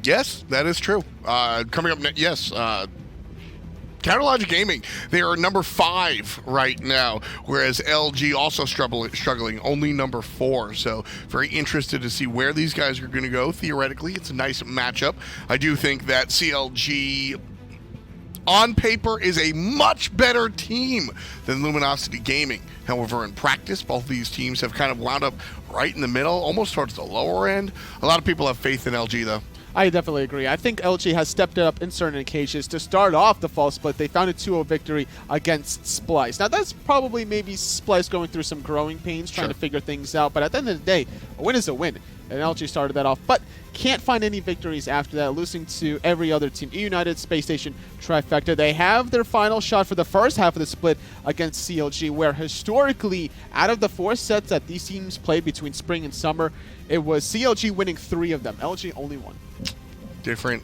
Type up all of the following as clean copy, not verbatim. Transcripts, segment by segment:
Yes, that is true. Coming up next, yes. Counterlogic Gaming, they are number 5 right now, whereas LG also struggling, only number 4. So very interested to see where these guys are going to go. Theoretically, it's a nice matchup. I do think that CLG on paper is a much better team than Luminosity Gaming. However, in practice, both of these teams have kind of wound up right in the middle, almost towards the lower end. A lot of people have faith in LG, though. I definitely agree. I think LG has stepped it up in certain occasions. To start off the fall split, they found a 2-0 victory against Splice. Now, that's probably maybe Splice going through some growing pains, trying to figure things out. But at the end of the day, a win is a win. And LG started that off. But can't find any victories after that, losing to every other team. United, Space Station, Trifecta. They have their final shot for the first half of the split against CLG, where historically, out of the 4 sets that these teams played between spring and summer, it was CLG winning 3 of them. LG only 1. Different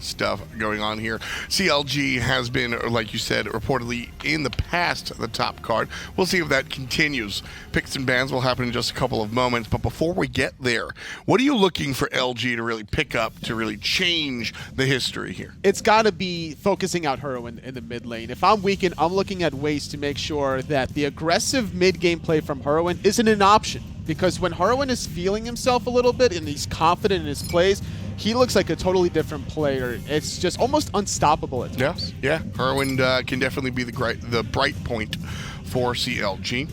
stuff going on here. CLG has been, like you said, reportedly in the past the top card. We'll see if that continues. Picks and bans will happen in just a couple of moments, but before we get there, what are you looking for LG to really pick up, to really change the history here? It's got to be focusing out Hurriwind in the mid lane. If I'm weakened, I'm looking at ways to make sure that the aggressive mid-game play from Hurriwind isn't an option. Because when Hurriwind is feeling himself a little bit and he's confident in his plays, he looks like a totally different player. It's just almost unstoppable at times. Yeah. Hurriwind can definitely be the bright point for CLG.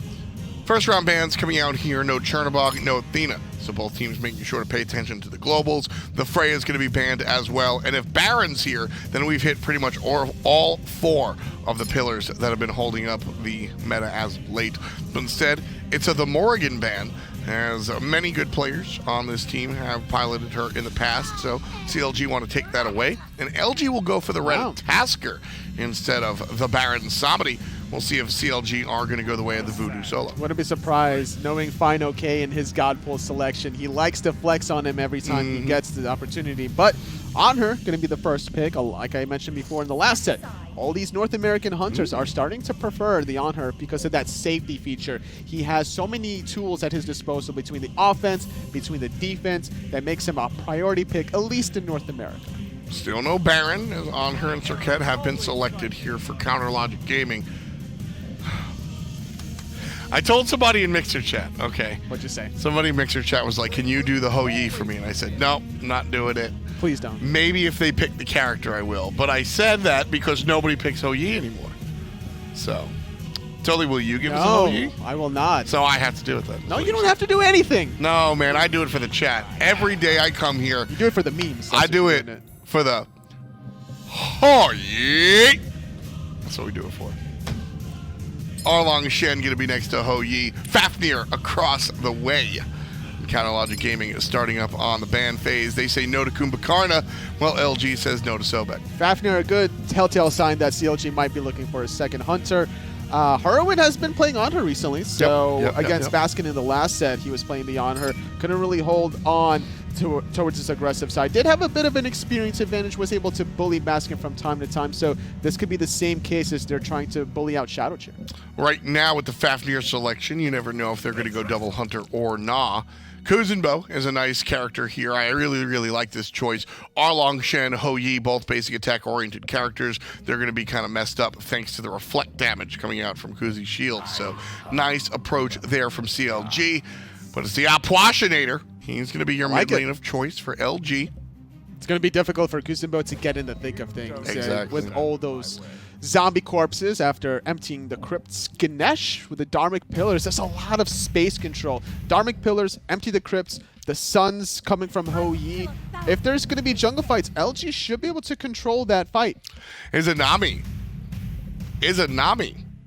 First round bans coming out here. No Chernobog, no Athena. So both teams making sure to pay attention to the globals. The Freya is going to be banned as well. And if Baron's here, then we've hit pretty much all 4 of the pillars that have been holding up the meta as of late. But instead, it's the Morrigan ban, as many good players on this team have piloted her in the past. So CLG want to take that away. And LG will go for the Ratatoskr instead of the Baron Samadi. We'll see if CLG are going to go the way of the Voodoo Solo. Wouldn't be surprised, knowing fineokay and his God Pool selection. He likes to flex on him every time he gets the opportunity. But Anhur going to be the first pick, like I mentioned before in the last set. All these North American hunters are starting to prefer the Anhur because of that safety feature. He has so many tools at his disposal between the offense, between the defense, that makes him a priority pick, at least in North America. Still no Baron, as Anhur and Serqet have been selected here for Counterlogic Gaming. I told somebody in Mixer Chat, okay. What'd you say? Somebody in Mixer Chat was like, can you do the Ho-Yi for me? And I said, no, not doing it. Please don't. Maybe if they pick the character, I will. But I said that because nobody picks Ho-Yi anymore. So, totally, will you give us a Ho-Yi? No, I will not. So I have to do it then. No, you don't have to do anything. No, man, I do it for the chat. Every day I come here. You do it for the memes. I do it for the Ho-Yi. That's what we do it for. Erlang Shen going to be next to Ho-Yi. Fafnir across the way. Counterlogic Gaming is starting up on the ban phase. They say no to Kumbhakarna, while LG says no to Sobek. Fafnir, a good telltale sign that CLG might be looking for a second hunter. Hurriwind has been playing Anhur recently, so against Baskin in the last set, he was playing the Anhur. Couldn't really hold on towards this aggressive side. Did have a bit of an experience advantage, was able to bully Baskin from time to time, so this could be the same case as they're trying to bully out ShadowChair. Right now with the Fafnir selection, you never know if they're going to go double hunter or nah. Kuzenbo is a nice character here. I really, really like this choice. Erlang, Shen, Ho-Yi, both basic attack-oriented characters. They're going to be kind of messed up thanks to the reflect damage coming out from Kuzi's shield. So nice approach there from CLG. But it's the Apwashinator. He's going to be your mid lane of choice for LG. It's going to be difficult for Kuzenbo to get in the thick of things. Exactly. With all those zombie corpses after emptying the crypts. Ganesh with the Dharmic Pillars. There's a lot of space control. Dharmic Pillars, empty the crypts, the suns coming from Ho-Yi. If there's going to be jungle fights, LG should be able to control that fight. Izanami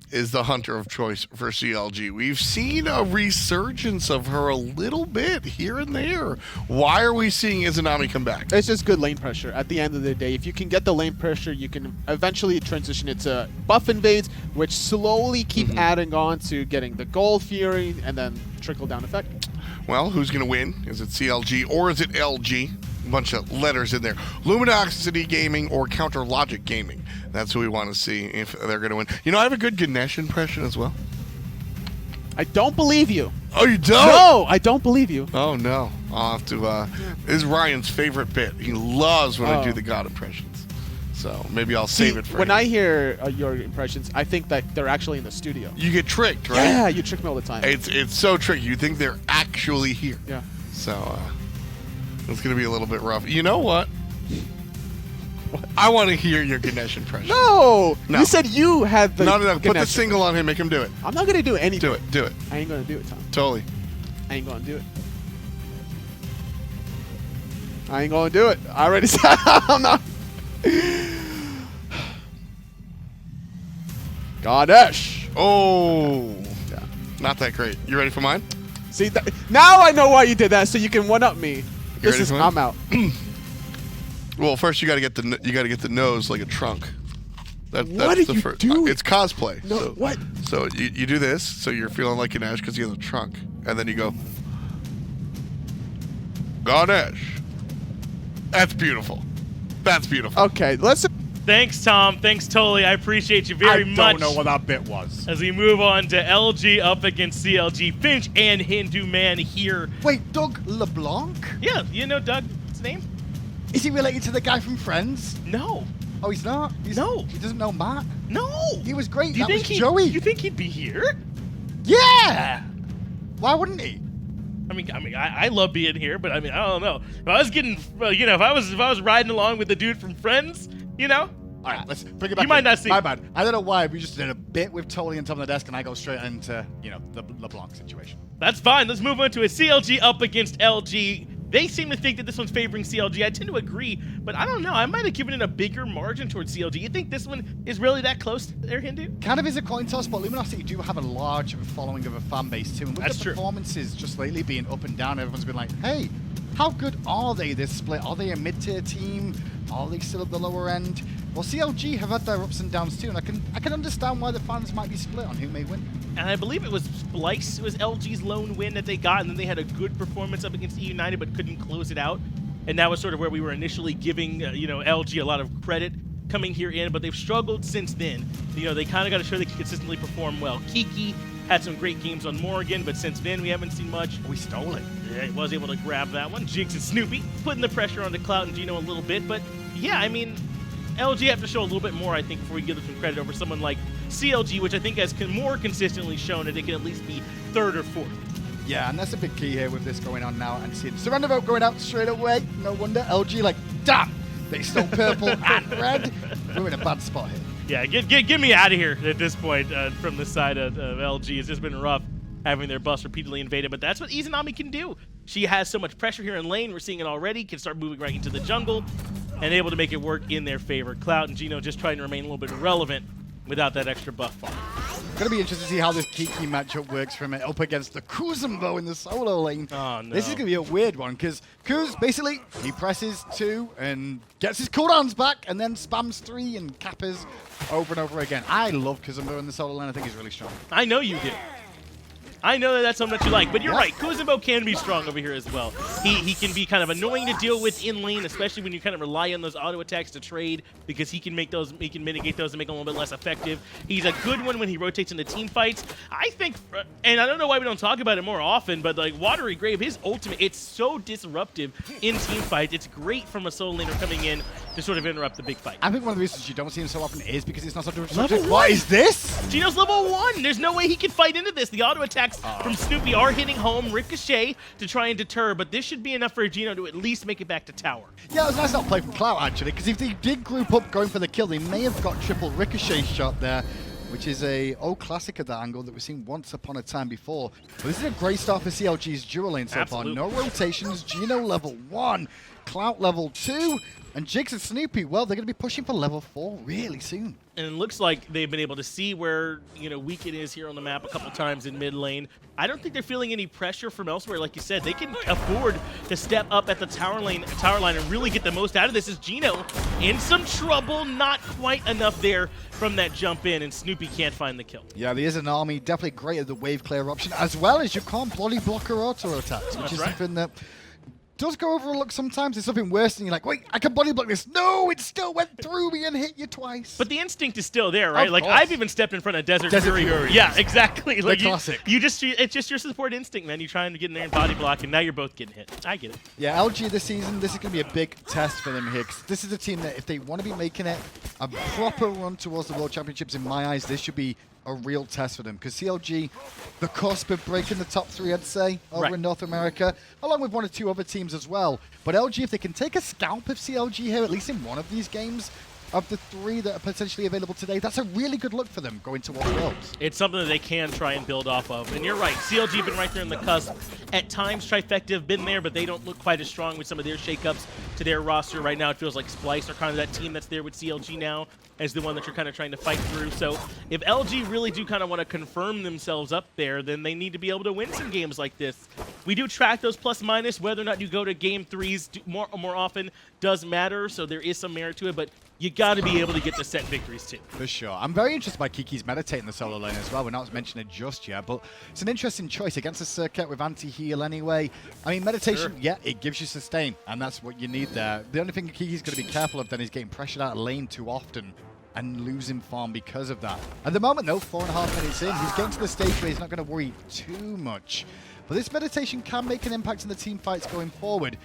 is the hunter of choice for CLG. We've seen a resurgence of her a little bit here and there. Why are we seeing Izanami come back? It's just good lane pressure at the end of the day. If you can get the lane pressure, you can eventually transition it to buff invades, which slowly keep adding on to getting the gold fury and then trickle down effect. Well, who's going to win? Is it CLG or is it LG? A bunch of letters in there. Luminosity Gaming or Counterlogic Gaming. That's who we want to see if they're going to win. You know, I have a good Ganesh impression as well. I don't believe you. Oh, you don't? No, I don't believe you. Oh, no. I'll have to. This is Ryan's favorite bit. He loves when I do the God impressions. So maybe I'll save it for when him. I hear your impressions, I think that they're actually in the studio. You get tricked, right? Yeah, you trick me all the time. It's so tricky. You think they're actually here. Yeah. So it's gonna be a little bit rough. You know what? I want to hear your Ganesh impression. No! No. You said you had the No. Put the Ganesh. single on him. Make him do it. I'm not going to do anything. Do it. Do it. I ain't going to do it, Tom. Totally. I ain't going to do it. I ain't going to do it. I already said I'm not. Ganesh. Oh. Yeah. Not that great. You ready for mine? See, now I know why you did that, so you can one-up me. ready for mine? I'm out. Well, first you got to get the nose like a trunk. That's What are the you first. doing? It's cosplay. No, so, what? So you do this, so you're feeling like Ganesh because you have a trunk, and then you go Ganesh. That's beautiful. That's beautiful. Okay, let's. Thanks, Tom. Thanks, Totally. I appreciate you very much. I don't know what that bit was. As we move on to LG up against CLG, Finch and Hindu Man here. Wait, Doug LeBlanc? Yeah, you know Doug, what's his name? Is he related to the guy from Friends? No. Oh, he's not? No. He doesn't know Matt? No. He was great. Do you That was think Joey. You think he'd be here? Yeah! Why wouldn't he? I love being here, but I don't know. If I was getting, if I was riding along with the dude from Friends, All right, let's bring it back. You might not see. My bad. I don't know why. We just did a bit with Totally on top of the desk, and I go straight into, the LeBlanc situation. That's fine. Let's move on to a CLG up against LG. They seem to think that this one's favoring CLG. I tend to agree, but I don't know. I might have given it a bigger margin towards CLG. You think this one is really that close there, Hindu? Kind of is a coin toss, but Luminosity do have a large following of a fan base too. And with That's the true. performances just lately being up and down, everyone's been like, hey, how good are they this split? Are they a mid-tier team? Are they still at the lower end? Well, CLG have had their ups and downs too, and I can understand why the fans might be split on who may win. And I believe it was Splice. It was LG's lone win that they got, and then they had a good performance up against United, but couldn't close it out. And that was sort of where we were initially giving, LG a lot of credit coming here in, but they've struggled since then. They kind of got to show they can consistently perform well. Kiki had some great games on Morgan, but since then we haven't seen much. We stole it. Yeah, he was able to grab that one. Jigz and Snoopy putting the pressure onto Clout and Geno a little bit, but yeah, LG have to show a little bit more, I think, before we give them some credit over someone like CLG, which I think has more consistently shown that they can at least be third or fourth. Yeah, and that's a big key here with this going on now, and seeing the surrender vote going out straight away. No wonder LG damn, they stole purple and red. We're in a bad spot here. Yeah, get me out of here at this point from the side of LG. It's just been rough having their bus repeatedly invaded, but that's what Izanami can do. She has so much pressure here in lane. We're seeing it already. Can start moving right into the jungle and able to make it work in their favor. Clout and Geno just trying to remain a little bit relevant without that extra buff bar. Gonna be interesting to see how this Kiki matchup works from it up against the Kuzenbo in the solo lane. Oh, no. This is gonna be a weird one because Kuz basically he presses 2 and gets his cooldowns back and then spams 3 and cappers over and over again. I love Kuzenbo in the solo lane. I think he's really strong. I know you do. I know that's something that you like, but you're right. Kuzenbo can be strong over here as well. He can be kind of annoying to deal with in lane, especially when you kind of rely on those auto attacks to trade, because he can mitigate those and make them a little bit less effective. He's a good one when he rotates into team fights. I think, and I don't know why we don't talk about it more often, but like Watery Grave, his ultimate, it's so disruptive in team fights. It's great from a solo laner coming in to sort of interrupt the big fight. I think one of the reasons you don't see him so often is because it's not so disruptive. Level What 1? is this? Geno's level 1. There's no way he can fight into this. The auto attacks from Snoopy are hitting home, ricochet to try and deter, but this should be enough for Geno to at least make it back to tower. Yeah, it was a nice little play from Clout actually, because if they did group up going for the kill, they may have got triple ricochet shot there, which is a old classic of that angle that we've seen once upon a time before. But this is a great start for CLG's dual lane so Absolutely. far. No rotations, Geno level 1, Clout level 2, and Jigz and Snoopy, well, they're going to be pushing for level 4 really soon. And it looks like they've been able to see where, Weekend is here on the map a couple times in mid lane. I don't think they're feeling any pressure from elsewhere. Like you said, they can afford to step up at the tower line and really get the most out of this. Is Geno in some trouble? Not quite enough there from that jump in, and Snoopy can't find the kill. Yeah, the Izanami definitely great at the wave clear option, as well as you can't bloody block her auto attacks, which That's is right. something that does go overlooked sometimes. It's something worse than you're like, wait, I can body block this. No, it still went through me and hit you twice. But the instinct is still there, right? Of Like, course. I've even stepped in front of Desert Fury. Yeah, exactly. Like, classic. It's just your support instinct, man. You're trying to get in there and body block, and now you're both getting hit. I get it. Yeah, LG this season, this is going to be a big test for them here. 'Cause this is a team that if they want to be making it a proper run towards the World Championships, in my eyes, this should be a real test for them. Because CLG, the cusp of breaking the top 3, I'd say, over in North America, along with 1 or 2 other teams as well. But LG, if they can take a scalp of CLG here, at least in one of these games, of the 3 that are potentially available today, that's a really good look for them going towards Worlds. It's something that they can try and build off of. And you're right, CLG have been right there in the cusp. At times, Trifecta have been there, but they don't look quite as strong with some of their shakeups to their roster. Right now, it feels like Splice are kind of that team that's there with CLG now as the one that you're kind of trying to fight through. So if LG really do kind of want to confirm themselves up there, then they need to be able to win some games like this. We do track those plus minus. Whether or not you go to game 3s more often does matter, so there is some merit to it, but you got to be able to get the set victories too. For sure. I'm very interested by Kiki's meditating the solo lane as well. We're not mentioning it just yet, but it's an interesting choice against a Serqet with anti-heal anyway. I mean, meditation, yeah, it gives you sustain, and that's what you need there. The only thing Kiki's going to be careful of then is getting pressured out of lane too often and losing farm because of that. At the moment, though, 4.5 minutes in, he's getting to the stage where he's not going to worry too much. But this meditation can make an impact in the team fights going forward.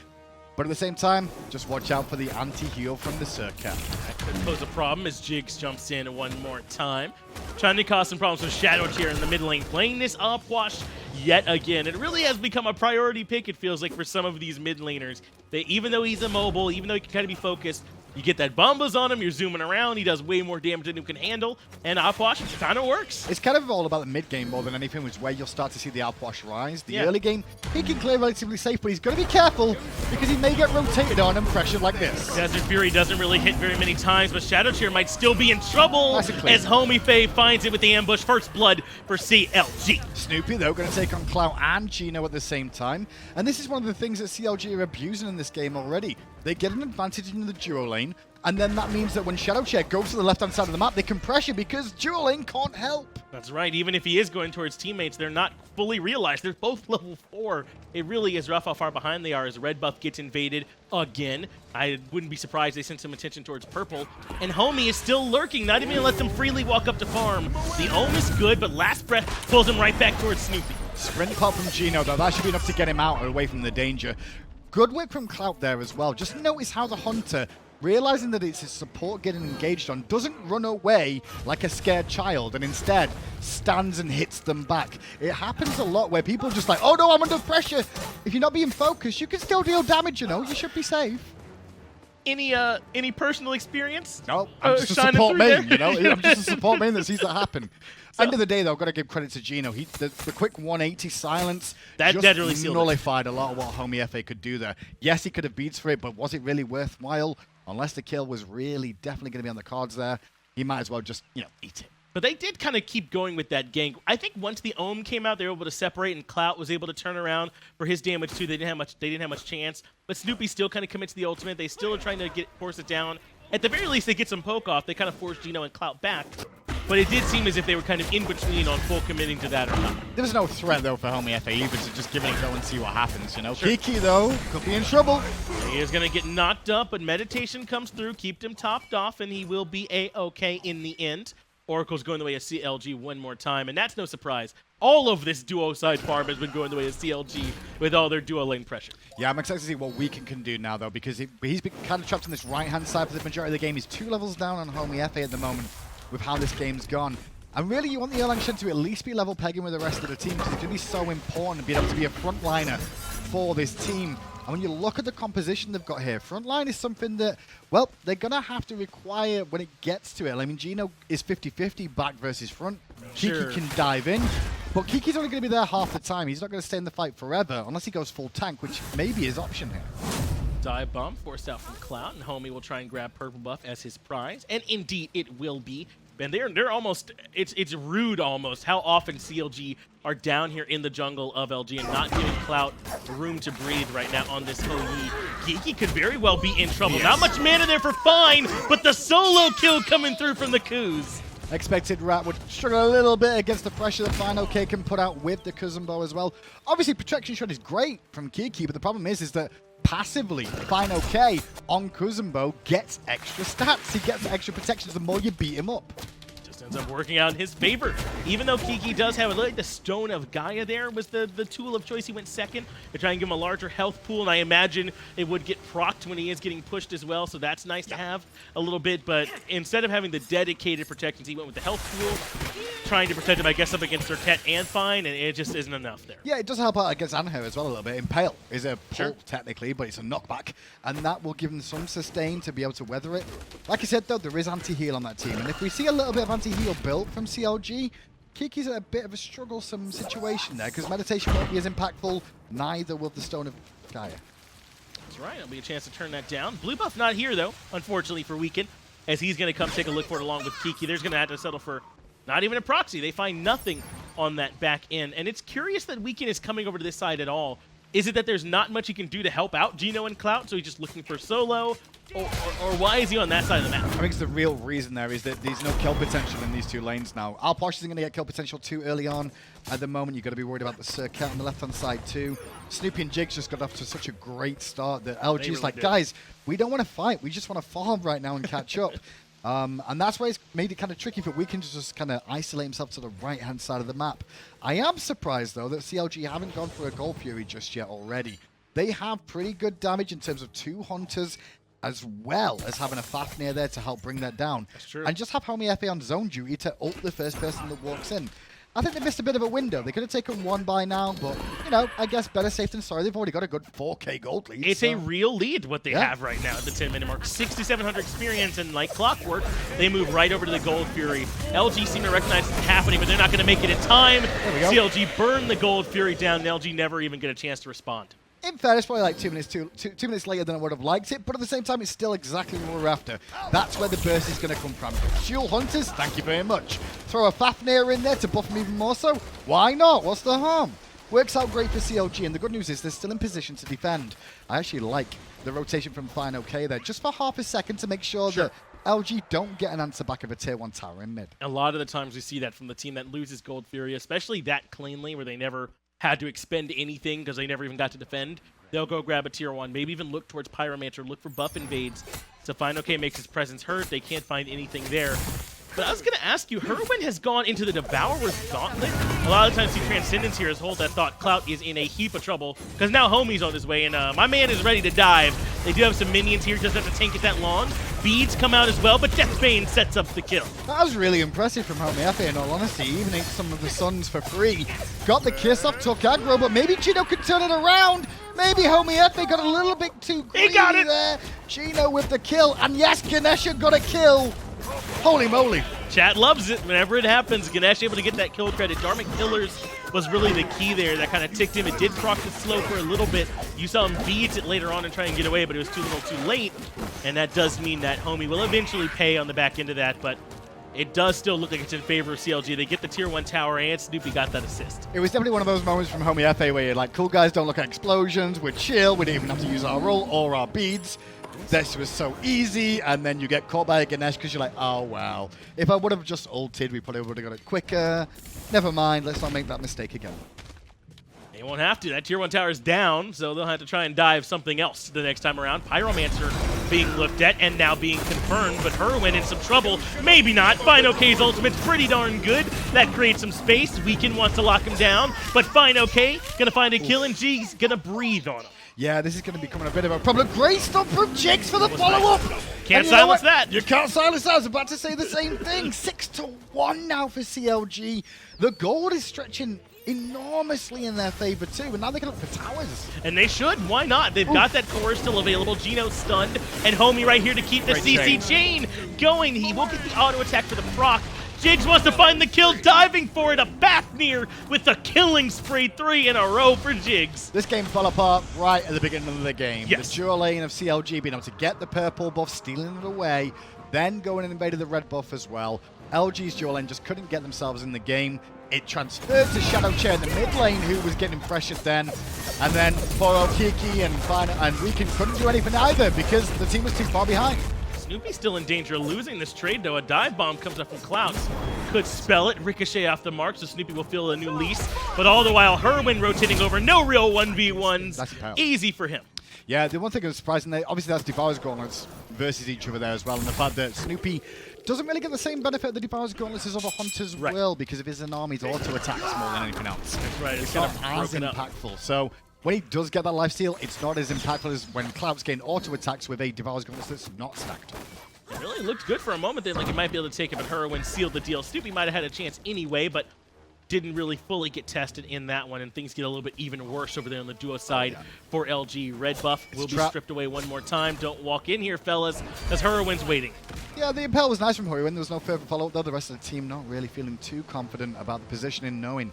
But at the same time, just watch out for the anti-heal from the Serqet. That could pose a problem as Jigz jumps in one more time. Trying to cause some problems with ShadowChair in the mid lane. Playing this upwash yet again. It really has become a priority pick, it feels like, for some of these mid laners. Even though he's immobile, even though he can kind of be focused, you get that bombas on him, you're zooming around, he does way more damage than you can handle, and Upwash kind of works. It's kind of all about the mid game more than anything, which is where you'll start to see the Upwash rise. The early game, he can clear relatively safe, but he's got to be careful because he may get rotated on and pressured like this. Desert Fury doesn't really hit very many times, but ShadowChair might still be in trouble Nice and clean. as Homiefe finds it with the ambush. First blood for CLG. Snoopy, though, going to take on Clout and Geno at the same time. And this is one of the things that CLG are abusing in this game already. They get an advantage in the duo lane, and then that means that when ShadowChair goes to the left-hand side of the map, they can pressure because duo lane can't help. That's right. Even if he is going towards teammates, they're not fully realized. They're both level 4. It really is rough how far behind they are as red buff gets invaded again. I wouldn't be surprised they sent some attention towards purple. And Homie is still lurking, not even going to let them freely walk up to farm. The Ohm is good, but last breath pulls him right back towards Snoopy. Sprint pop from Geno, though. That should be enough to get him out away from the danger. Good work from Clout there as well. Just notice how the Hunter, realizing that it's his support getting engaged on, doesn't run away like a scared child and instead stands and hits them back. It happens a lot where people are just like, oh no, I'm under pressure. If you're not being focused, you can still deal damage, you know. You should be safe. Any personal experience? No, I'm just a shining support through main, there? you know? I'm just a support main that sees that happen. End of the day, though, I've got to give credit to Geno. The quick 180 silence That just really sealed it. nullified a lot of what Homiefe could do there. Yes, he could have beats for it, but was it really worthwhile? Unless the kill was really definitely going to be on the cards there, he might as well just, you know, eat it. But they did kind of keep going with that gank. I think once the Ohm came out, they were able to separate, and Clout was able to turn around for his damage too. They didn't have much chance. But Snoopy still kind of commits to the ultimate. They still are trying to force it down. At the very least, they get some poke off. They kind of forced Geno and Clout back. But it did seem as if they were kind of in between on full committing to that or not. There was no threat, though, for Homiefe either, so just give it a go and see what happens, you know? Sure. Kiki, though, could be in trouble. He is going to get knocked up, but meditation comes through, kept him topped off, and he will be A-okay in the end. Oracle's going the way of CLG one more time, and that's no surprise. All of this duo side farm has been going the way of CLG with all their duo lane pressure. Yeah, I'm excited to see what Weekend can do now, though, because he's been kind of trapped on this right-hand side for the majority of the game. He's 2 levels down on Homiefe at the moment with how this game's gone. And really, you want the Erlang Shen to at least be level pegging with the rest of the team, because it's going to be so important to be able to be a frontliner for this team. And when you look at the composition they've got here, frontline is something that, well, they're going to have to require when it gets to it. I mean, Geno is 50-50 back versus front. Sure. Kiki can dive in, but Kiki's only going to be there half the time. He's not going to stay in the fight forever unless he goes full tank, which may be his option here. Dive bomb forced out from Clout, and Homie will try and grab purple buff as his prize, and indeed it will be. And they're almost, it's rude almost how often CLG are down here in the jungle of LG and not giving Clout room to breathe right now on this OE. Kiki could very well be in trouble. Yes. Not much mana there for Fine, but the solo kill coming through from the Kuz. Expected Rat would struggle a little bit against the pressure that fineokay can put out with the Kuzenbo as well. Obviously, protection shot is great from Kiki, but the problem is that passively, fineokay on Kuzenbo gets extra stats. He gets extra protections the more you beat him up. Just ends up working out in his favor. Even though Kiki does have, like, the Stone of Gaia there was the tool of choice. He went second to try and give him a larger health pool, and I imagine it would get procced when he is getting pushed as well, so that's nice to have a little bit. But instead of having the dedicated protections, he went with the health pool, trying to protect him, I guess, up against Serqet and Fine, and it just isn't enough there. Yeah, it does help out against Anhur as well a little bit. Impale is a pull, technically, but it's a knockback, and that will give him some sustain to be able to weather it. Like I said, though, there is anti-heal on that team, and if we see a little bit of anti-heal built from CLG, Kiki's at a bit of a strugglesome situation there, because Meditation won't be as impactful, neither will the Stone of Gaia. That's right, it'll be a chance to turn that down. Blue buff not here, though, unfortunately for Weekend, as he's going to come take a look for it along with Kiki. There's going to have to settle for not even a proxy. They find nothing on that back end. And it's curious that Weekend is coming over to this side at all. Is it that there's not much he can do to help out Geno and Clout, so he's just looking for solo? Or why is he on that side of the map? I think the real reason there is that there's no kill potential in these two lanes now. Puch isn't going to get kill potential too early on. At the moment, you've got to be worried about the Serqet on the left-hand side too. Snoopy and Jigz just got off to such a great start that LG's really like, did. guys, we don't want to fight. We just want to farm right now and catch up. And that's why it's made it kind of tricky for Weekend to just kind of isolate himself to the right-hand side of the map. I am surprised, though, that CLG haven't gone for a Gold Fury just yet already. They have pretty good damage in terms of 2 Hunters, as well as having a Fafnir there to help bring that down. That's true. And just have Homiefe on zone duty to ult the first person that walks in. I think they missed a bit of a window. They could have taken one by now, but, you know, I guess better safe than sorry. They've already got a good 4K gold lead. It's a real lead what they Yeah. have right now at the 10-minute mark. 6,700 experience, and like clockwork, they move right over to the Gold Fury. LG seem to recognize it's happening, but they're not going to make it in time. we go. CLG burn the Gold Fury down, and LG never even get a chance to respond. In fairness, probably like 2 minutes two minutes later than I would have liked it, but at the same time, it's still exactly what we're after. That's where the burst is going to come from. Dual Hunters, thank you very much. Throw a Fafnir in there to buff him even more so. Why not? What's the harm? Works out great for CLG, and the good news is they're still in position to defend. I actually like the rotation from fineokay there, just for half a second to make sure that LG don't get an answer back of a tier 1 tower in mid. A lot of the times we see that from the team that loses Gold Fury, especially that cleanly, where they never had to expend anything because they never even got to defend. They'll go grab a tier 1, maybe even look towards Pyromancer, look for buff invades. So fineokay makes his presence heard. They can't find anything there. But I was going to ask you, Hurriwind has gone into the Devourer's Gauntlet. A lot of times, see Transcendence here is hold that thought Clout is in a heap of trouble because now Homie's on his way, and my man is ready to dive. They do have some minions here, doesn't have to tank it that long. Beads come out as well, but Deathbane sets up the kill. That was really impressive from Homiefe, in all honesty. Even ate some of the Suns for free. Got the kiss off, took aggro, but maybe Geno could turn it around. Maybe Homiefe got a little bit too greedy got it! there. Geno with the kill, and yes, Ganesha got a kill. Holy moly. Chat loves it whenever it happens. Ganesh able to get that kill credit. Dharmic Killers was really the key there. That kind of ticked him. It did proc the slow for a little bit. You saw him beat it later on and try and get away, but it was too little too late. And that does mean that Homie will eventually pay on the back end of that, but it does still look like it's in favor of CLG. They get the tier 1 tower, and Snoopy got that assist. It was definitely one of those moments from Homiefe where you're like, cool guys, don't look at explosions. We're chill. We didn't even have to use our ult or our beads. This was so easy, and then you get caught by a Ganesh because you're like, oh, wow. If I would have just ulted, we probably would have got it quicker. Never mind, let's not make that mistake again. They won't have to. That tier 1 tower is down, so they'll have to try and dive something else the next time around. Pyromancer being looked at and now being confirmed, but Hurriwind in some trouble. Maybe not. fineokay's ultimate's pretty darn good. That creates some space. Weekend wants to lock him down, but fineokay gonna find a kill, and Jigz gonna breathe on him. Yeah, this is going to become a bit of a problem. Great stop from Jigz for the follow-up. Can't silence that. You can't silence that. I was about to say the same thing. 6-1 now for CLG. The gold is stretching enormously in their favor too, and now they can look for towers. And they should. Why not? They've got that core still available. Geno stunned, and Homie right here to keep the CC chain going. He will get the auto attack for the proc. Jigz wants to find the kill, diving for it. A Fafnir with the killing spree, 3 in a row for Jigz. This game fell apart right at the beginning of the game. Yes. The dual lane of CLG being able to get the purple buff, stealing it away, then going and invaded the red buff as well. LG's dual lane just couldn't get themselves in the game. It transferred to ShadowChair in the mid lane, who was getting pressured then. And then for Kiki and Weekend couldn't do anything either because the team was too far behind. Snoopy's still in danger of losing this trade, though. A dive bomb comes up from Clout. Could spell it. Ricochet off the mark, so Snoopy will feel a new lease. But all the while, Hurriwind rotating over. No real 1v1s. That's powerful. Easy for him. Yeah, the one thing that was surprising, obviously that's Devour's Gauntlets versus each other there as well, and the fact that Snoopy doesn't really get the same benefit of the Devour's Gauntlets as other Hunters will because of his Izanami's auto attacks more than anything else. That's right. It's not as impactful. So when he does get that lifesteal, it's not as impactful as when Clout's getting auto attacks with a Devour's Gauntlets that's not stacked. It really looked good for a moment there, like he might be able to take it, but Hurriwind sealed the deal. Snoopy might have had a chance anyway, but didn't really fully get tested in that one, and things get a little bit even worse over there on the duo side for LG. Red buff will be stripped away one more time. Don't walk in here, fellas, as Hurriwind's waiting. Yeah, the impel was nice from Hurriwind. There was no further follow-up, though. The rest of the team not really feeling too confident about the positioning, knowing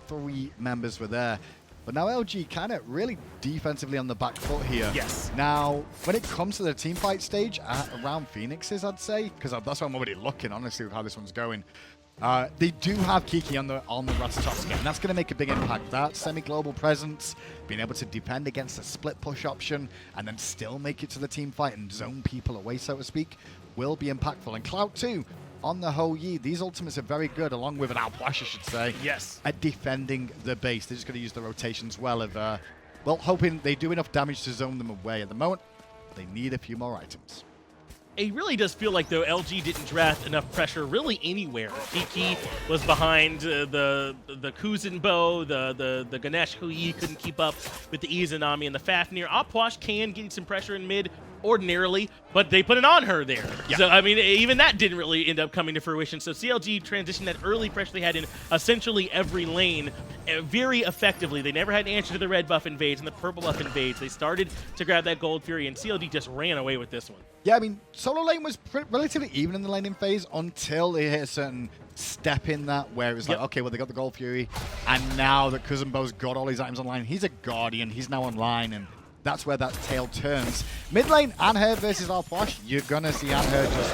3 members were there. But now LG kind of really defensively on the back foot here. Yes. Now, when it comes to the team fight stage, around Phoenixes, I'd say, because that's why I'm already looking, honestly, with how this one's going. They do have Kiki on the Ratatoskr, and that's going to make a big impact. That semi-global presence, being able to defend against a split push option, and then still make it to the team fight and zone people away, so to speak, will be impactful. And Clout too, on the Houyi, these ultimates are very good, along with an Puch, I should say, at defending the base. They're just going to use the rotations well of, well, hoping they do enough damage to zone them away. At the moment, they need a few more items. It really does feel like, though, LG didn't draft enough pressure really anywhere. Kiki was behind the Kuzenbo, the Ganesha Houyi couldn't keep up with the Izanami and the Fafnir. Puch can get some pressure in mid ordinarily, but they put it on her there. Yeah. So, I mean, even that didn't really end up coming to fruition. So CLG transitioned that early pressure they had in essentially every lane very effectively. They never had an answer to the red buff invades and the purple buff invades. They started to grab that gold fury, and CLG just ran away with this one. Yeah, I mean, solo lane was relatively even in the laning phase until they hit a certain step in that where it was like, okay, well, they got the gold fury, and now that Kuzenbo's got all his items online, he's a guardian, he's now online, and that's where that tail turns. Mid lane, Anhur versus Puch. You're going to see Anhur just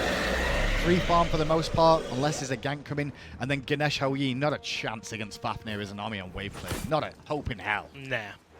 free farm for the most part, unless there's a gank coming. And then Ganesha Houyi, not a chance against Fafnir as an army on wave play. Not a hope in hell. Nah.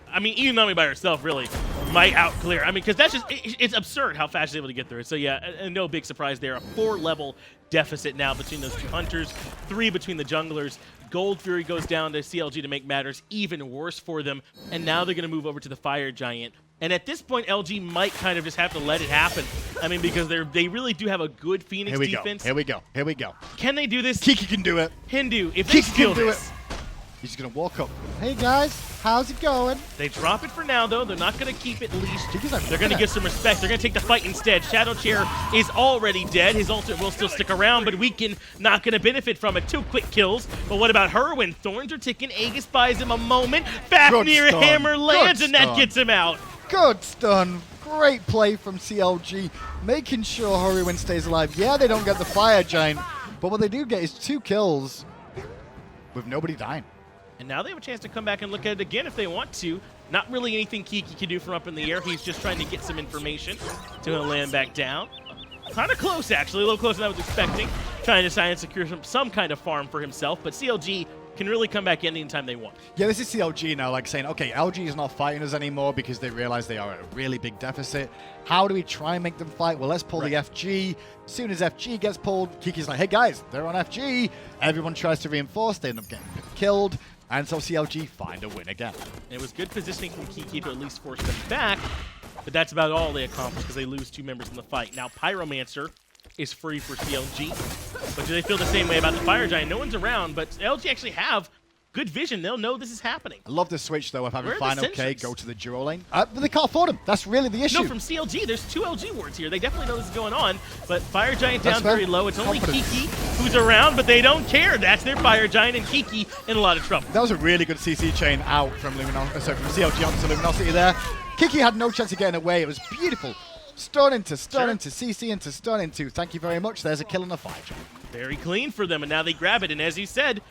I mean, Izanami by herself really might outclear. I mean, because that's just, it's absurd how fast she's able to get through it. So yeah, and no big surprise there. A 4-level deficit now between those 2 hunters, 3 between the junglers. Gold Fury goes down to CLG to make matters even worse for them. And now they're going to move over to the Fire Giant. And at this point, LG might kind of just have to let it happen. I mean, because they really do have a good Phoenix defense. Here we go. Can they do this? Kiki can do it. Hindu, if they steal this. He's just going to walk up. Hey, guys. How's it going? They drop it for now, though. They're not going to keep it leashed. They're going to get some respect. They're going to take the fight instead. ShadowChair is already dead. His ultimate will still stick around, but Weaken not going to benefit from it. 2 quick kills. But what about Hurriwind? Thorns are ticking. Aegis buys him a moment. Fafnir hammer lands, and that gets him out. Good stun. Great play from CLG, making sure Hurriwind stays alive. Yeah, they don't get the Fire Giant, but what they do get is 2 kills with nobody dying. And now they have a chance to come back and look at it again if they want to. Not really anything Kiki can do from up in the air. He's just trying to get some information to land back down. Kind of close, actually. A little closer than I was expecting. Trying to try and secure some kind of farm for himself. But CLG can really come back anytime they want. Yeah, this is CLG now, like saying, okay, LG is not fighting us anymore because they realize they are at a really big deficit. How do we try and make them fight? Well, let's pull the FG. As soon as FG gets pulled, Kiki's like, hey, guys, they're on FG. Everyone tries to reinforce. They end up getting killed. And so CLG find a win again. It was good positioning from Kiki to at least force them back, but that's about all they accomplished because they lose 2 members in the fight. Now Pyromancer is free for CLG, but do they feel the same way about the Fire Giant? No one's around, but LG actually have good vision. They'll know this is happening. I love the switch, though, of having fineokay go to the duo lane. But they can't afford him. That's really the issue. No, from CLG, there's 2 LG wards here. They definitely know this is going on, but Fire Giant down very low. It's only Kiki who's around, but they don't care. That's their Fire Giant, and Kiki in a lot of trouble. That was a really good CC chain out from from CLG onto Luminosity there. Kiki had no chance of getting away. It was beautiful. Stun into CC into stun into. Thank you very much. There's a kill in the fight. Very clean for them, and now they grab it, and as you said,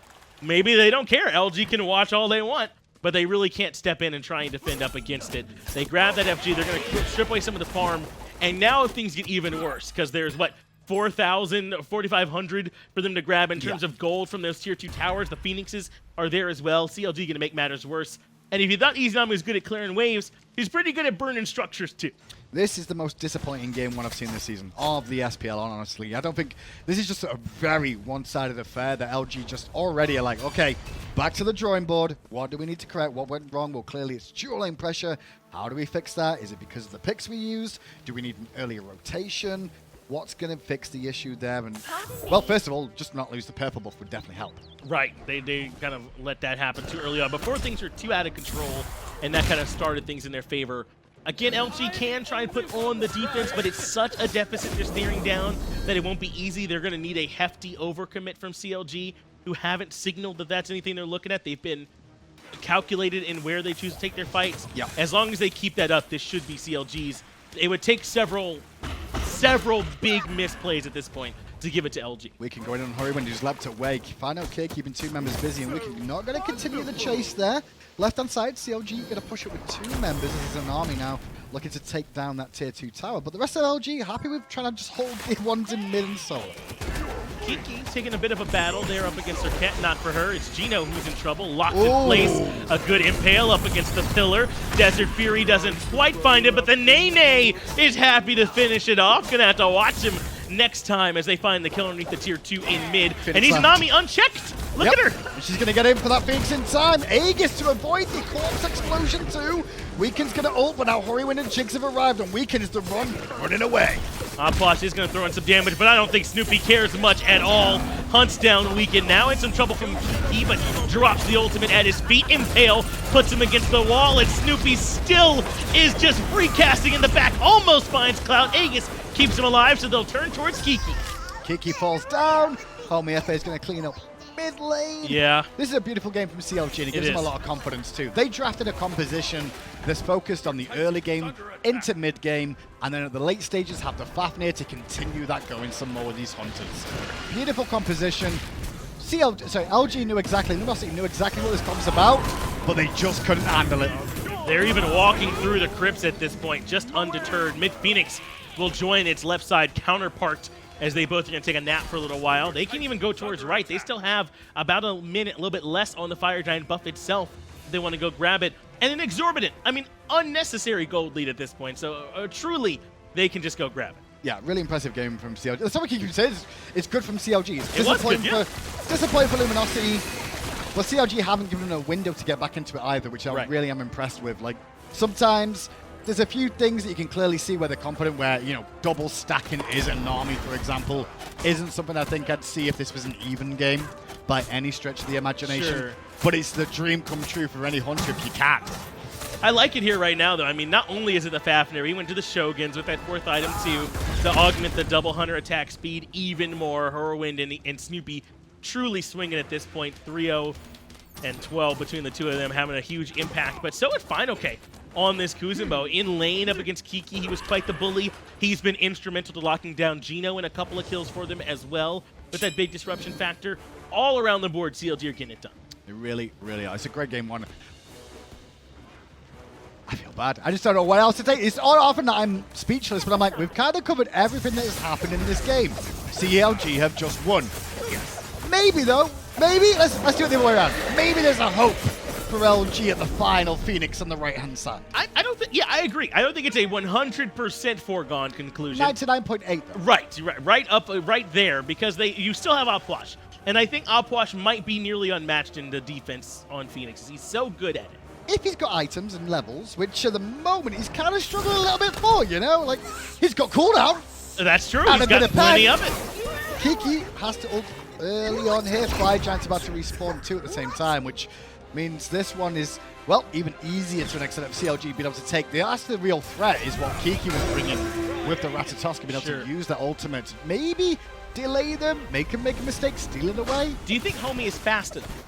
maybe they don't care. LG can watch all they want, but they really can't step in and try and defend up against it. They grab that FG. They're going to strip away some of the farm, and now things get even worse because there's, 4,000, 4,500 for them to grab in terms of gold from those tier 2 towers. The Phoenixes are there as well. CLG going to make matters worse. And if you thought Izanami was good at clearing waves, he's pretty good at burning structures too. This is the most disappointing game one I've seen this season of the SPL, honestly. I don't think this is just a very one-sided affair that LG just already are like, okay, back to the drawing board. What do we need to correct? What went wrong? Well, clearly it's dual lane pressure. How do we fix that? Is it because of the picks we used? Do we need an earlier rotation? What's going to fix the issue there? And well, first of all, just not lose the purple buff would definitely help. Right. They kind of let that happen too early on before things were too out of control, and that kind of started things in their favor. Again, LG can try and put on the defense, but it's such a deficit they're staring down that it won't be easy. They're going to need a hefty overcommit from CLG, who haven't signaled that that's anything they're looking at. They've been calculated in where they choose to take their fights. Yep. As long as they keep that up, this should be CLG's. It would take several big misplays at this point to give it to LG. We can go in on Hurriwind, who's leapt away. fineokay keeping 2 members busy, and we can not going to continue the chase there. Left-hand side, CLG going to push it with 2 members. This is Izanami now looking to take down that tier 2 tower. But the rest of LG happy with trying to just hold the ones in mid and solo. Kiki taking a bit of a battle there up against Serqet. Not for her. It's Geno who's in trouble. Locked in place. A good impale up against the pillar. Desert Fury doesn't quite find it, but the Nene is happy to finish it off. Gonna have to watch him next time as they find the kill underneath the tier 2 in mid. And Izanami unchecked. Look at her. She's going to get in for that Phoenix in time. Aegis to avoid the corpse explosion too. Weekend's going to ult, but now Hurriwind and Jigz have arrived, and Weekend is the running away. Puch is going to throw in some damage, but I don't think Snoopy cares much at all. Hunts down Weekend now in some trouble from Kiki, but drops the ultimate at his feet. Impale puts him against the wall, and Snoopy still is just recasting in the back. Almost finds Clout. Aegis keeps him alive, so they'll turn towards Kiki. Kiki falls down. Homiefe is going to clean up mid lane. Yeah. This is a beautiful game from CLG, and it gives them a lot of confidence too. They drafted a composition that's focused on the early game into mid game, and then at the late stages have the Fafnir to continue that going some more with these hunters. Beautiful composition. LG knew exactly, Luminosity knew exactly what this comp's about, but they just couldn't handle it. They're even walking through the crypts at this point, just undeterred. Mid Phoenix will join its left side counterpart as they both are going to take a nap for a little while. They can even go towards right. They still have about a minute, a little bit less on the Fire Giant buff itself. They want to go grab it. And an exorbitant, unnecessary gold lead at this point. So truly, they can just go grab it. Yeah, really impressive game from CLG. That's what Kiki said. It's good from CLG. It's It was good, yeah. disappointing for Luminosity. But CLG haven't given them a window to get back into it either, which I really am impressed with. Like, sometimes there's a few things that you can clearly see where they're confident, where, double stacking Izanami, for example, isn't something I think I'd see if this was an even game by any stretch of the imagination. Sure. But it's the dream come true for any hunter if you can. I like it here right now, though. Not only is it the Fafnir, he went to the Shoguns with that 4th item to augment the double hunter attack speed even more. Hurriwind and Snoopy truly swinging at this point. 3-0 and 12 between the two of them, having a huge impact. But so at fineokay on this Kuzenbo. In lane up against Kiki, he was quite the bully. He's been instrumental to locking down Geno in a couple of kills for them as well, with that big disruption factor. All around the board, CLG are getting it done. They really, really are. It's a great game one. I feel bad. I just don't know what else to take. It's often that I'm speechless, but I'm like, we've kind of covered everything that has happened in this game. CLG have just won. Maybe, though. Maybe. Let's do it the other way around. Maybe there's a hope for LG at the final Phoenix on the right-hand side. I don't think... Yeah, I agree. I don't think it's a 100% foregone conclusion. 99.8. Right there, because you still have Puch. And I think Puch might be nearly unmatched in the defense on Phoenix. He's so good at it. If he's got items and levels, which at the moment he's kind of struggling a little bit for, Like, he's got cooldown. That's true. And He's got plenty of it. Kiki has to ult early on here. Fire Giant's about to respawn too at the same time, which means this one is, well, even easier to an extent of CLG being able to take. That's the real threat, is what Kiki was bringing with the Ratatoskr, being able to use that ultimate. Maybe delay them, make him make a mistake, steal it away. Do you think Homie is fast enough?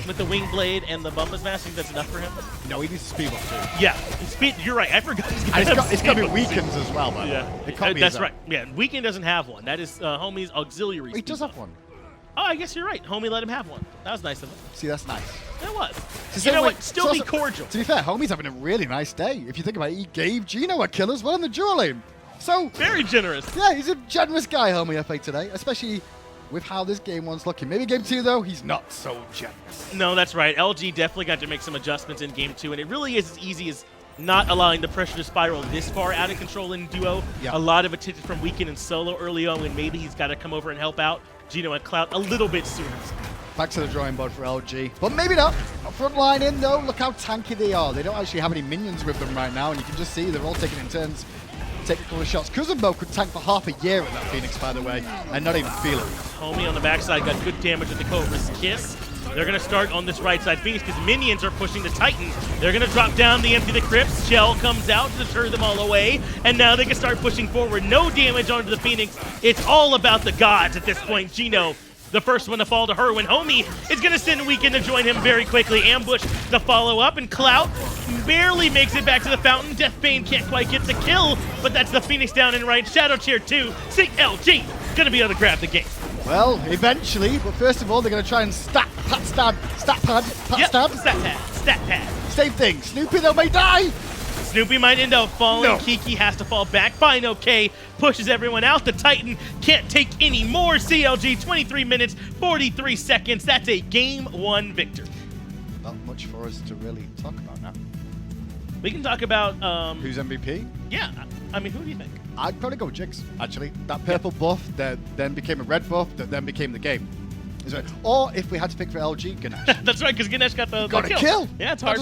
With the wing blade and the bump mask, think that's enough for him? No, he needs to speed up too. Yeah, speed. You're right. I forgot. It's got to be Weekends as well, by the way. It can't be that's right. Yeah, Weekend doesn't have one. That is Homie's auxiliary. He does have one. Oh, I guess you're right. Homie let him have one. That was nice of him. See, that's nice. It was. You know what? Still be cordial. To be fair, Homie's having a really nice day. If you think about it, he gave Geno a kill as well in the duel lane. So very generous. Yeah, he's a generous guy, Homiefe today, especially with how this game one's looking. Maybe game 2, though, he's not so generous. No, that's right. LG definitely got to make some adjustments in game 2, and it really is as easy as not allowing the pressure to spiral this far out of control in duo. Yep. A lot of attention from Weekend and solo early on, when maybe he's got to come over and help out Geno and Clout a little bit sooner. Back to the drawing board for LG, but maybe not. front line in though. Look how tanky they are. They don't actually have any minions with them right now, and you can just see they're all taking in turns, taking a couple of shots. Kuzenbo could tank for half a year at that Phoenix, by the way, and not even feel it. Homie on the backside got good damage with the Cobra's Kiss. They're going to start on this right side Phoenix because minions are pushing the Titan. They're going to drop down the empty the crypts. Shell comes out to deter them all away, and now they can start pushing forward. No damage onto the Phoenix. It's all about the gods at this point. Geno, the first one to fall to Hurriwind. Homie is going to send Weekend to join him very quickly. Ambush the follow-up, and Clout barely makes it back to the fountain. Deathbane can't quite get the kill, but that's the Phoenix down and right. ShadowChair 2, CLG going to be able to grab the game. Well, eventually, but first of all, they're going to try and stat pad. Stat pad. Same thing. Snoopy, though, may die. Snoopy might end up falling. No. Kiki has to fall back. fineokay pushes everyone out. The Titan can't take any more. CLG, 23 minutes, 43 seconds. That's a game 1 victory. Not much for us to really talk about now. We can talk about... who's MVP? Yeah. I mean, who do you think? I'd probably go with Jigz, actually. That purple buff that then became a red buff that then became the game. Or if we had to pick for LG, Ganesh. That's right, because Ganesh got the kill. Yeah, it's hard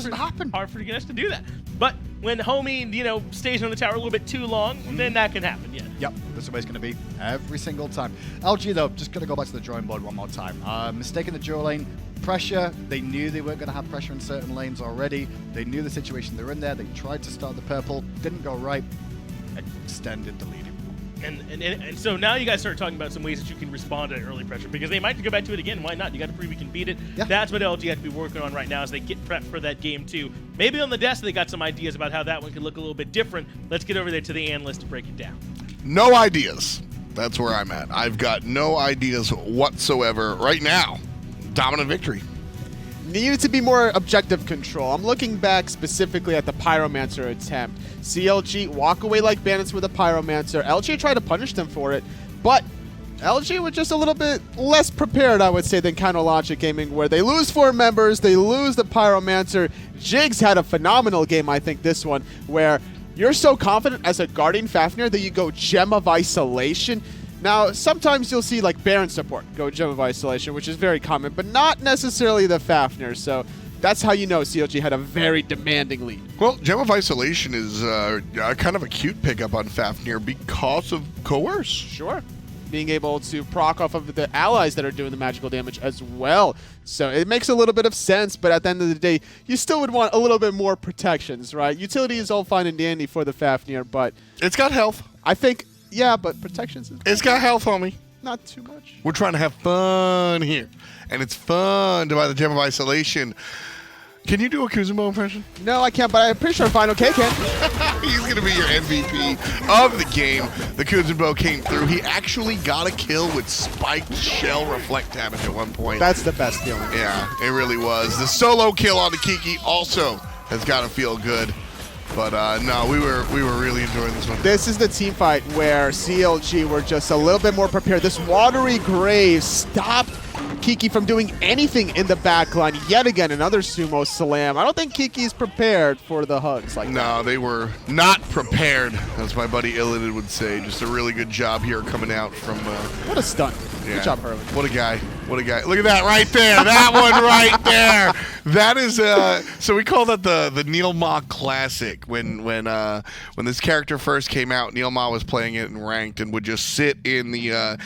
for Ganesh to do that. But when Homie, stays on the tower a little bit too long, then that can happen, yeah. Yep, that's the way it's going to be every single time. LG, though, just going to go back to the drawing board one more time. Mistake in the dual lane. Pressure, they knew they weren't going to have pressure in certain lanes already. They knew the situation they were in there. They tried to start the purple, didn't go right, extended the lead. And so now you guys start talking about some ways that you can respond to early pressure, because they might go back to it again. Why not? You got to prove you can beat it. Yeah. That's what LG have to be working on right now as they get prepped for that game 2. Maybe on the desk they got some ideas about how that one could look a little bit different. Let's get over there to the analyst to break it down. No ideas. That's where I'm at. I've got no ideas whatsoever right now. Dominant victory. Needed to be more objective control. I'm looking back specifically at the Pyromancer attempt. CLG walk away like bandits with a Pyromancer. LG tried to punish them for it, but LG was just a little bit less prepared, I would say, than Logic Gaming, where they lose 4 members, they lose the Pyromancer. Jigz had a phenomenal game, I think, this one, where you're so confident as a Guardian Fafnir that you go Gem of Isolation. Now, sometimes you'll see like Baron support go Gem of Isolation, which is very common, but not necessarily the Fafnir. So that's how you know CLG had a very demanding lead. Well, Gem of Isolation is kind of a cute pickup on Fafnir because of Coerce. Sure. Being able to proc off of the allies that are doing the magical damage as well. So it makes a little bit of sense, but at the end of the day, you still would want a little bit more protections, right? Utility is all fine and dandy for the Fafnir, but... It's got health. I think... Yeah, but protections is... It's got health, homie. Not too much. We're trying to have fun here. And it's fun to buy the Gem of Isolation. Can you do a Kuzenbo impression? No, I can't, but I'm pretty sure fineokay can. He's going to be your MVP of the game. The Kuzenbo came through. He actually got a kill with spiked shell reflect damage at one point. That's the best feeling. Yeah, it really was. The solo kill on the Kiki also has got to feel good. But no, we were really enjoying this one. This is the team fight where CLG were just a little bit more prepared. This watery grave stopped Kiki from doing anything in the backline. Yet again, another sumo slam. I don't think Kiki's prepared for the hugs like that. No, they were not prepared, as my buddy Illidan would say. Just a really good job here coming out from... what a stunt. Yeah. Good job, Hurriwind. What a guy. What a guy. Look at that right there. That one right there. That is, so we call that the Neil Ma Classic. When this character first came out, Neil Ma was playing it in ranked and would just sit in the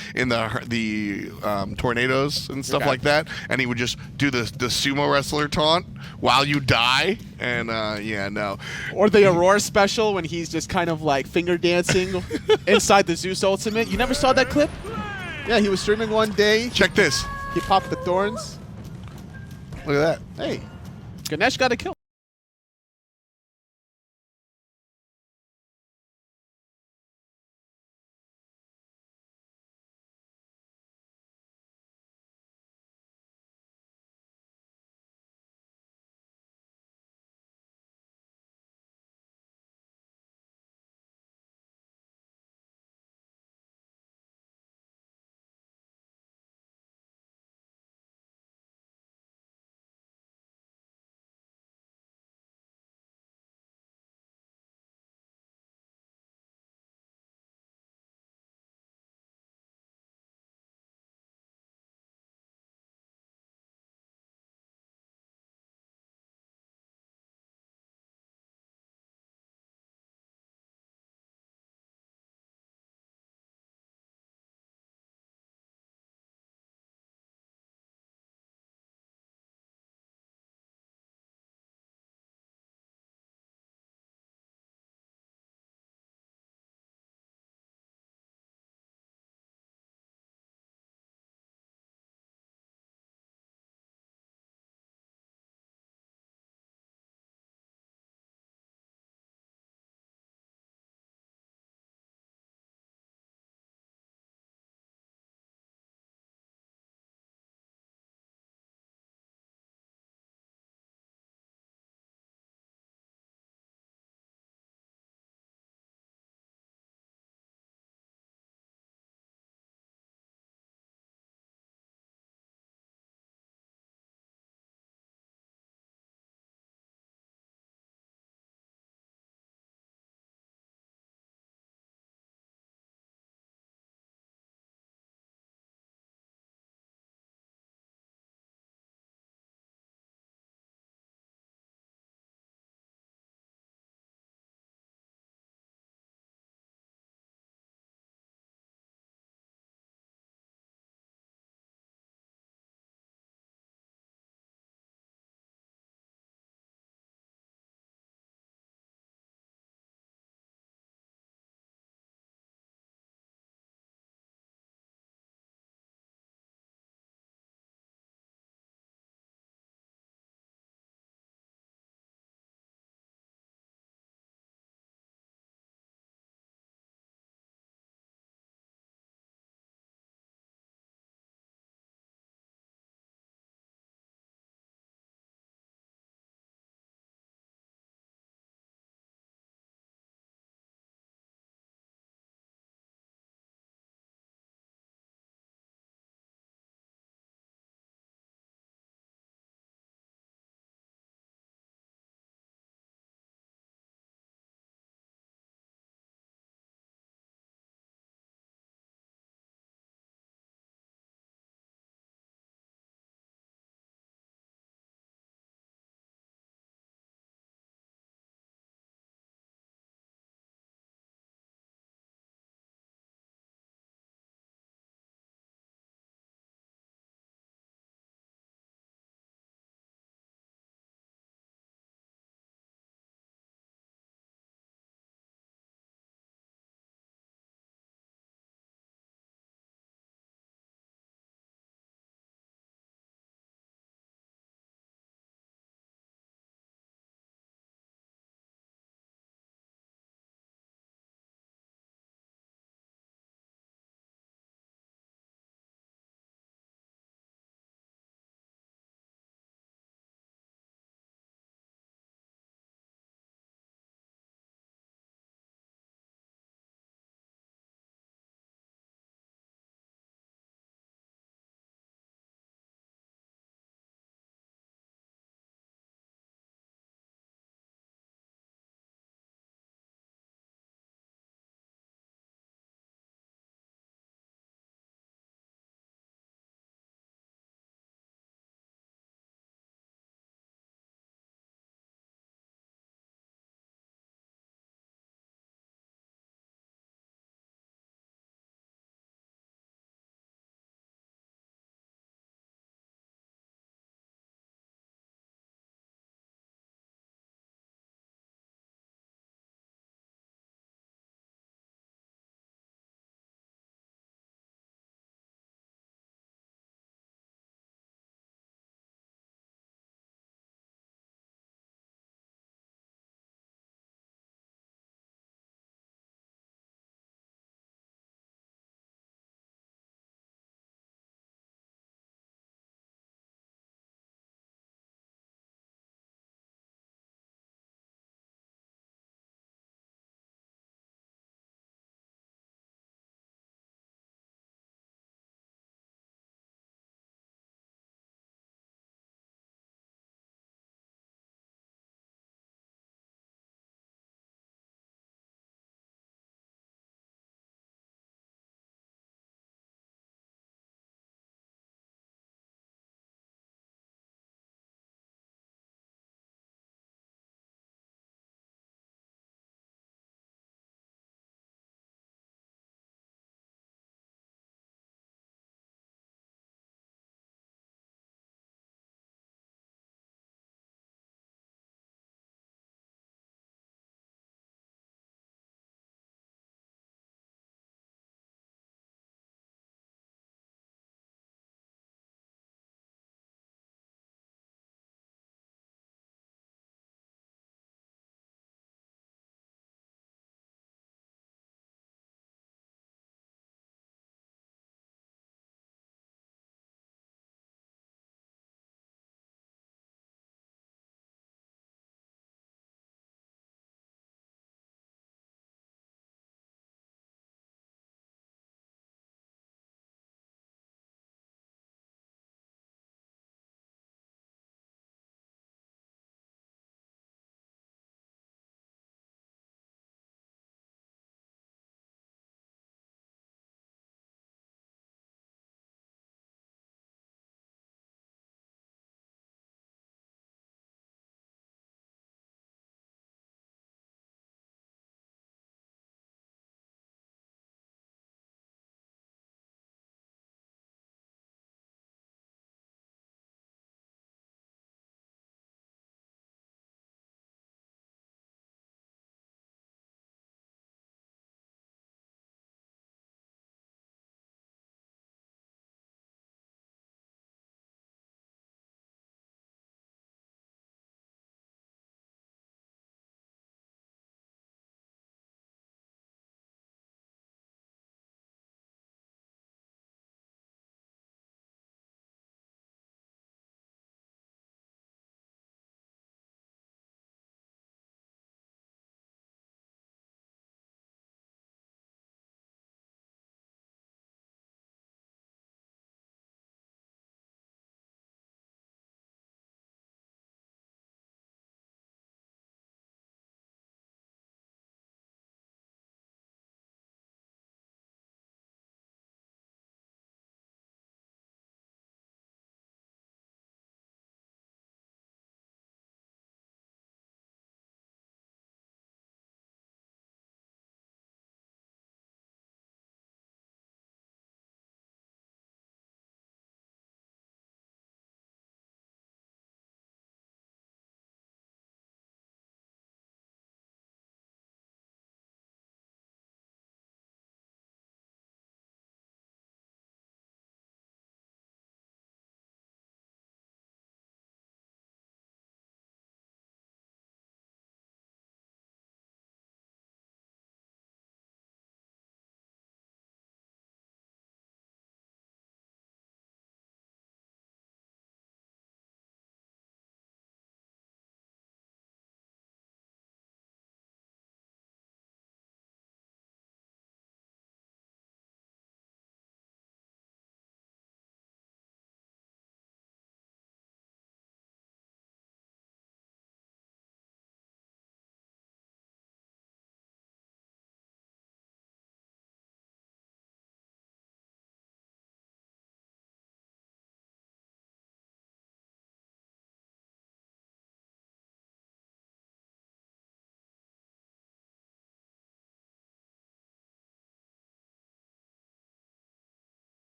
tornadoes and stuff like that, and he would just do the sumo wrestler taunt while you die. And yeah, no. Or the Aurora special when he's just kind of like finger dancing inside the Zeus ultimate. You never saw that clip? Yeah, he was streaming one day. Check this. He popped the thorns. Look at that. Hey, Ganesh got a kill.